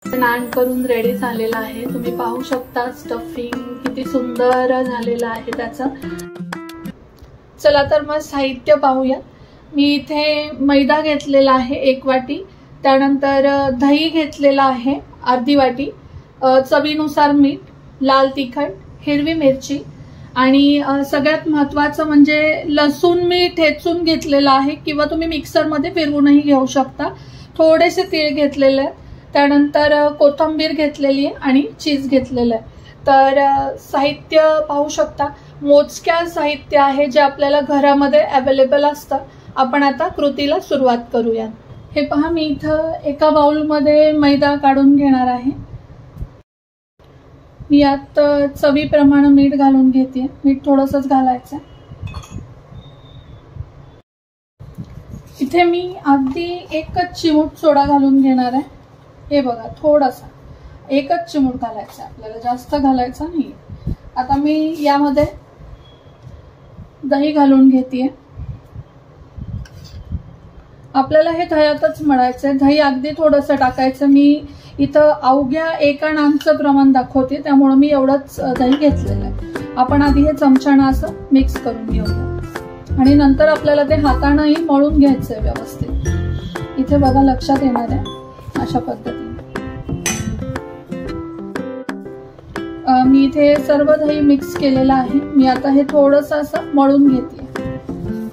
नान करून रेडी झालेला आहे। तुम्ही पाहू शकता स्टफिंग किती सुंदर झालेलं आहे त्याचं। चला तर मग साहित्य पाहूया। मी इथे मैदा घेतलेला आहे 1 वाटी, त्यानंतर दही घेतलेला आहे अर्धी वाटी, चवीनुसार मीठ, लाल तिखट, हिरवी मिरची आणि सगळ्यात महत्त्वाचं म्हणजे लसूण मी ठेचून घेतलेला आहे किंवा तुम्ही मिक्सरमध्ये फिरवूनही घेऊ शकता। थोडेसे तीळ घेतलेले आहेत, त्यानंतर कोथिंबीर घेतलेली आहे आणि चीज घेतलेलं आहे। तर साहित्य पाहू शकता, मोजक्या साहित्य आहे जे आपल्याला घरामध्ये अवेलेबल असतं। आपण आता कृतीला सुरुवात करूया। हे पहा, मी इथं एका बाउलमध्ये मैदा काढून घेणार आहे। मी यात चवीप्रमाणे मीठ घालून घेते। मीठ थोडंसंच घालायचं। इथे मी अगदी 1 चिमूट सोडा घालून घेणार आहे। हे बघा, थोडासा 1 चिमूट घालायचा, आपल्याला जास्त घालायचा नाही। आता मी यामध्ये दही घालून घेते। आपल्याला हे दह्यातच मळायचंय। दही अगदी थोडंसं टाकायचं। मी इथं अवघ्या 1 अणांचं प्रमाण दाखवते, त्यामुळे मी एवढंच दही घेतलेलं आहे। आपण आधी हे चमच्यानं असं मिक्स करून घेऊया आणि नंतर आपल्याला ते हातानंही मळून घ्यायचंय व्यवस्थित। इथे बघा, लक्षात येणार आहे अशा पद्धतीने। मी इथे सर्व दही मिक्स केलेलं आहे। मी आता हे थोडंसं असं मळून घेते।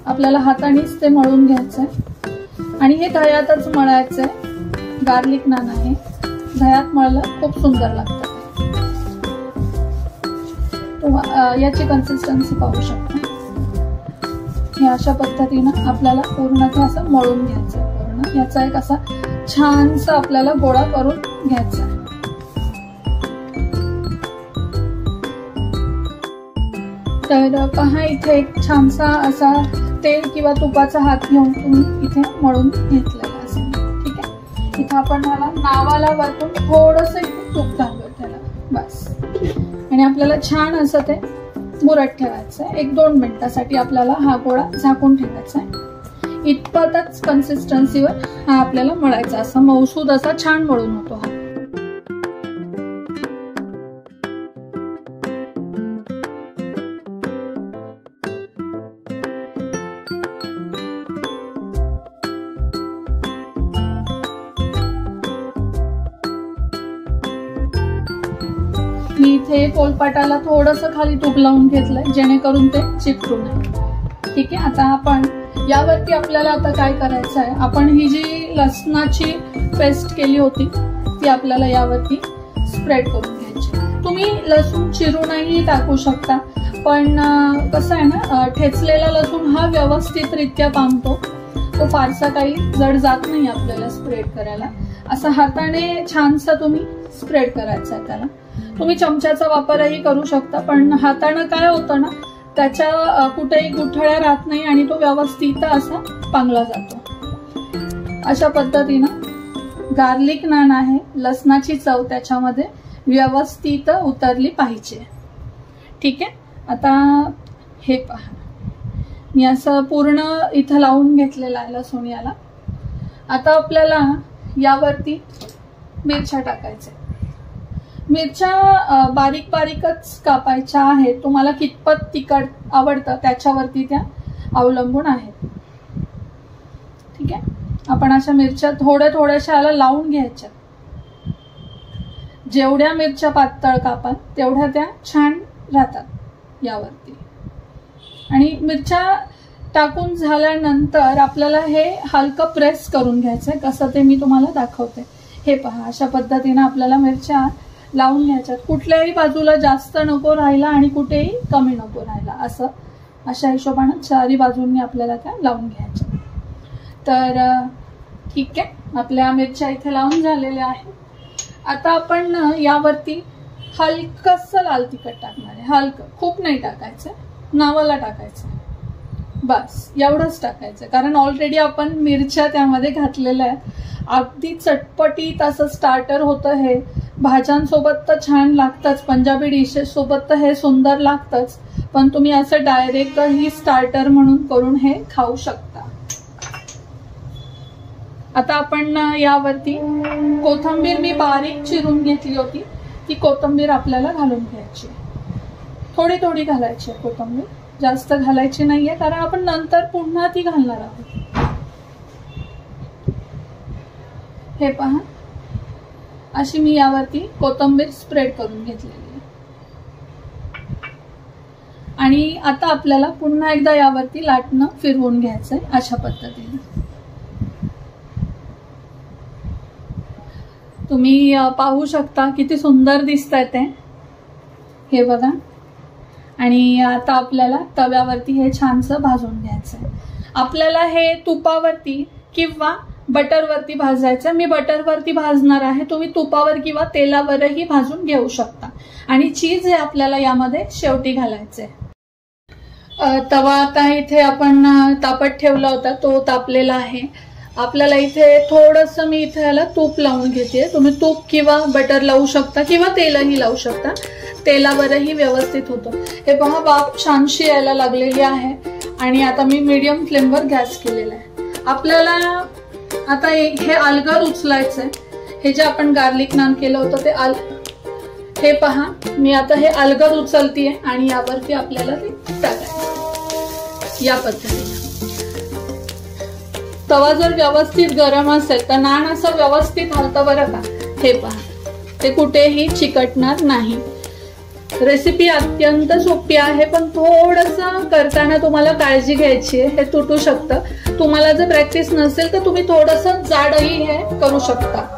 आपल्याला हातानेच ते मळून घ्यायचंय आणि हे दह्यातच मळायचंय। गार्लिक नान आहे, दह्यात मळलं खूप सुंदर लागतं। याची कन्सिस्टन्सी पाहू शकता। हे अशा पद्धतीनं आपल्याला पूर्ण ते असं मळून घ्यायचंय। पूर्ण याचा एक असा छानसा आपल्याला गोळा करून घ्यायचा आहे। तर पहा, इथे एक छानसा असा तेल किंवा तुपाचा हात घेऊन तुम्ही इथे मळून घेतलेला असेल। ठीक आहे, इथे आपण ह्याला नावाला वरतून थोडंसं इथे तूप घालूया त्याला, बस। आणि आपल्याला छान असं ते मुरत ठेवायचं आहे। 1-2 मिनिटासाठी आपल्याला हा गोळा झाकून ठेवायचा आहे। इतपतच कन्सिस्टन्सीवर हा आपल्याला मळायचा, असा मऊसूद असा छान मळून होतो हा। मी इथे पोलपाटाला थोडंसं खाली तूप लावून घेतलंय, जेणेकरून ते चिकटू नये। ठीक आहे, आता आपण यावरती आपल्याला आता काय करायचं आहे, आपण ही जी लसणाची पेस्ट केली होती ती आपल्याला यावरती स्प्रेड करून घ्यायची। तुम्ही लसूण चिरूनही टाकू शकता, पण कसं आहे ना, ठेचलेला लसूण हा व्यवस्थितरित्या पामतो, तो फारसा काही जड जात नाही आपल्याला स्प्रेड करायला। असं हाताने छानसा तुम्ही स्प्रेड करायचा आहे त्याला। तुम्ही चमच्याचा वापरही करू शकता, पण हाताने काय होतं ना, त्याच्या कुठेही गुठळ्या राहत नाही आणि तो व्यवस्थित असा पांगला जातो। अशा पद्धतीनं गार्लिक नान आहे, लसणाची चव त्याच्यामध्ये व्यवस्थित उतरली पाहिजे। ठीक आहे, आता हे पहा, मी असं पूर्ण इथं लावून घेतलेलं आहे लसूण याला। आता आपल्याला यावरती मिरच्या टाकायच्या। मिरच्या बारीक बारीकच कापायच्या आहेत। तुम्हाला कितपत तिखट आवडतं त्याच्यावरती त्या अवलंबून आहेत। ठीक आहे, आपण अशा मिरच्या थोड्याशा याला लावून घ्यायच्या। जेवढ्या मिरच्या पातळ कापाल तेवढ्या त्या छान राहतात यावरती। आणि मिरच्या टाकून झाल्यानंतर आपल्याला हे हलकं प्रेस करून घ्यायचंय। कसं ते मी तुम्हाला दाखवते। हे पहा, अशा पद्धतीने आपल्याला मिरच्या लावून घ्यायच्यात। कुठल्याही बाजूला जास्त नको राहिला आणि कुठेही कमी नको राहिला, असं अशा हिशोबाने चारी बाजूंनी आपल्याला त्या लावून घ्यायच्या। तर ठीक आहे, आपल्या मिरच्या इथे लावून झालेल्या आहेत। आता आपण यावरती हलकंसं लाल तिखट टाकणार आहे। हलकं, खूप नाही टाकायचं, नावाला टाकायचं, बस एवढंच टाकायचं। कारण ऑलरेडी आपण मिरच्या त्यामध्ये घातलेल्या आहेत। अगदी चटपटीत असं स्टार्टर होतं हे। भाज्यांसोबत तर छान लागतंच, पंजाबी डिशेस सोबत तर हे सुंदर लागतंच, पण तुम्ही असं डायरेक्ट ही स्टार्टर म्हणून करून हे खाऊ शकता। आता आपण यावरती कोथिंबीर मी बारीक चिरून घेतली होती, ती कोथिंबीर आपल्याला घालून घ्यायची. थोडी थोडी घालायची आहे कोथिंबीर, जास्त घालायची नाहीये, कारण आपण नंतर पुन्हा ती घालणार आहोत. हे पहा, अशी मी यावरती कोथिंबीर स्प्रेड करून घेतलेली आहे. आणि आता आपल्याला पुन्हा एकदा यावरती लाटणं फिरवून घ्यायचंय अशा पद्धतीने. तुम्ही पाहू शकता किती सुंदर दिसतंय ते, हे बघा. आणि आता आपल्याला तव्यावरती हे छानसं भाजून घ्यायचंय. आपल्याला हे तुपावरती किंवा बटरवरती भाजायचं. मी बटरवरती भाजणार आहे, तुम्ही तुपावर किंवा तेलावरही भाजून घेऊ शकता. आणि चीज हे आपल्याला यामध्ये शेवटी घालायचंय. तवा आता इथे आपण तापत ठेवला होता, तो तापलेला आहे. आपल्याला इथे थोडंसं मी इथे याला तूप लावून घेते. तुम्ही तूप किंवा बटर लावू शकता किंवा तेलही लावू शकता, तेलावरही व्यवस्थित होतं. हे पहा, वाफ छानशी यायला लागलेली आहे. आणि आता मी मीडियम फ्लेमवर गॅस केलेला आहे. आपल्याला आता हे अलगर उचलायचंय. हे जे आपण गार्लिक नान केलं होतं ते हे पहा, मी आता हे अलगर उचलतीये आणि यावरती आपल्याला ते टाकायचं या पद्धतीने. तवा जर व्यवस्थित गरम असेल तर नान असं व्यवस्थित हलतं बरं का. हे पहा, ते कुठेही चिकटणार नाही. रेसिपी अत्यंत सोपी आहे, पण थोडंसं करताना तुम्हाला काळजी घ्यायची आहे. हे तुटू शकतं. तुम्हाला जर प्रॅक्टिस नसेल तर तुम्ही थोडंसं जाडही हे करू शकता.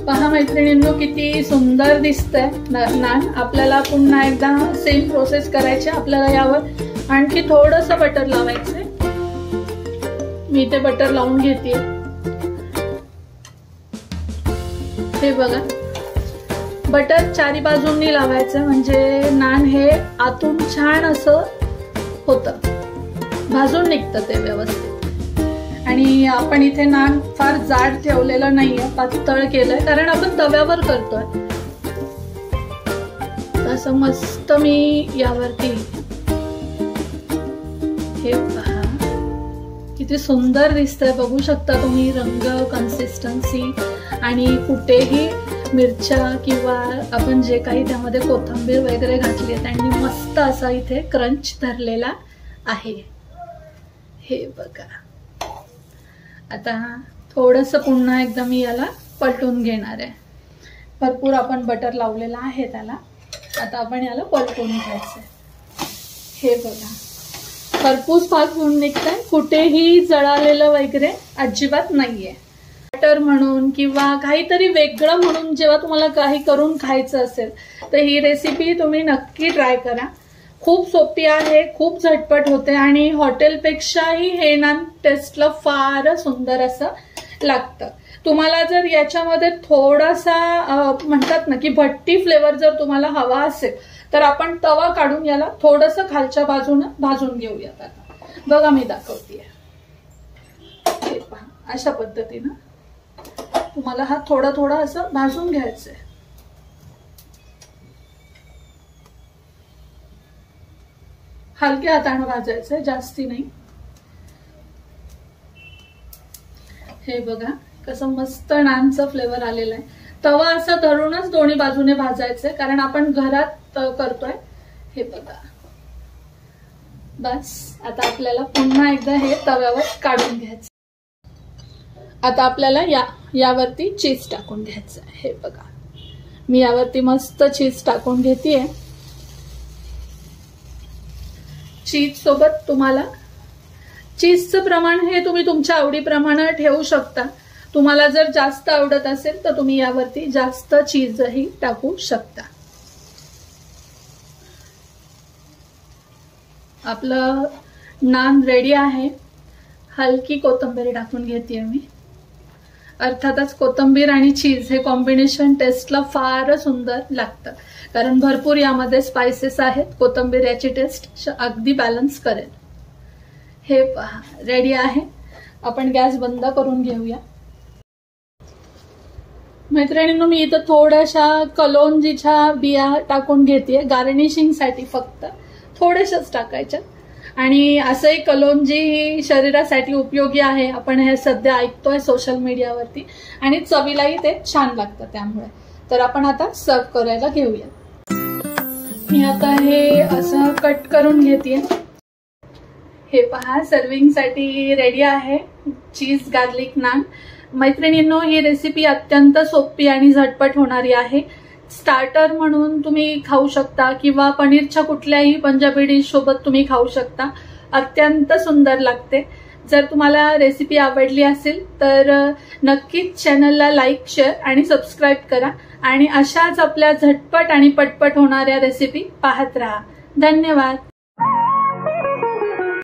पहा मैत्रिणींनो, किती सुंदर दिसतंय नान. आपल्याला पुन्हा एकदा सेम प्रोसेस करायची. आपल्याला यावर आणखी थोडंसं बटर लावायचंय. मी ते बटर लावून घेते. हे बघा, बटर चारी बाजूंनी लावायचं, म्हणजे नान हे आतून छान असं होतं, भाजून निघतं ते व्यवस्थित. आणि आपण इथे नान फार जाड ठेवलेलं नाहीये, पातळ केलंय, कारण आपण तव्यावर करतोय. असं मस्त मी यावरती, हे पहा किती सुंदर दिसतंय. बघू शकता तुम्ही रंग, कन्सिस्टन्सी. आणि कुठेही मिरच्या किंवा आपण जे काही त्यामध्ये कोथिंबीर वगैरे घातली आहे त्यांनी मस्त असा इथे क्रंच धरलेला आहे. हे बघा. आता थोडंसं पुन्हा एकदा मी याला पलटून घेणार आहे. भरपूर आपण बटर लावलेला आहे त्याला. आता आपण याला पलटून घ्यायचंय. हे बघा, खरपूस भाग होऊन निघतंय, कुठेही जळालेलं वगैरे अजिबात नाहीये. बटर म्हणून किंवा काहीतरी वेगळं म्हणून जेव्हा तुम्हाला काही करून खायचं असेल तर ही रेसिपी तुम्ही नक्की ट्राय करा. खूप सोपी आहे, खूप झटपट होते आणि हॉटेलपेक्षाही हे नान टेस्टला फार सुंदर असं लागतं. तुम्हाला जर याच्यामध्ये थोडासा म्हणतात ना की भट्टी फ्लेवर जर तुम्हाला हवा असेल तर आपण तवा काढून याला थोडंसं खालच्या बाजूने भाजून घेऊयात. आता बघा मी दाखवतेय. हे पहा, अशा पद्धतीनं तुम्हाला हा थोडा थोडा असं भाजून घ्यायचंय. हलक्या हाताने भाजायचंय, जास्ती नाही. हे बघा, कसं मस्त नानचं फ्लेवर आलेलं आहे. तवा असा धरूनच दोन्ही बाजूने भाजायचंय, कारण आपण घरात करतोय. हे बघा, बस आता आपल्याला पुन्हा एकदा हे तव्यावर काढून घ्यायचं. आता आपल्याला यावरती चीज टाकून घ्यायचं आहे. हे बघा, मी यावरती मस्त चीज टाकून घेतेय. चीज सोबत तुम्हाला चीजचं प्रमाण हे तुम्ही तुमच्या आवडीप्रमाणे ठेवू शकता. तुम्हाला जर जास्त आवडत असेल तर तुम्ही यावरती जास्त चीजही टाकू शकता. आपलं नान रेडी आहे. हलकी कोथिंबीर टाकून घेते मी. अर्थातच कोथिंबीर आणि चीज हे कॉम्बिनेशन टेस्टला फार सुंदर लागतं, कारण भरपूर यामध्ये स्पाइसेस आहेत. कोथिंबीर याची टेस्ट अगदी बॅलन्स करेल. हे पहा, रेडी आहे. आपण गॅस बंद करून घेऊया. मैत्रिणींनो, मी इथं थोड्याशा कलोंजीच्या बिया टाकून घेतेय गार्निशिंगसाठी. फक्त थोड्याशाच टाकायच्या. आणि असंही कलोंजी शरीरासाठी उपयोगी आहे, आपण हे सध्या ऐकतोय सोशल मीडियावरती, आणि चवीलाही ते छान लागतं त्यामुळे. तर आपण आता सर्व करायला घेऊया. मी आता हे असं कट करून घेतेय. हे पहा, सर्विंगसाठी रेडी आहे चीज गार्लिक नान. मैत्रिणींनो, ही रेसिपी अत्यंत सोपी आणि झटपट होणारी आहे. स्टार्टर म्हणून तुम्ही खाऊ शकता किंवा पनीरच्या कुठल्याही पंजाबी डिश सोबत तुम्ही खाऊ शकता. अत्यंत सुंदर लागते. जर तुम्हाला रेसिपी आवडली असेल तर नक्कीच चॅनलला लाईक, शेअर आणि सबस्क्राईब करा. आणि अशाच आपल्या झटपट आणि पटपट होणाऱ्या रेसिपी पाहत राहा. धन्यवाद.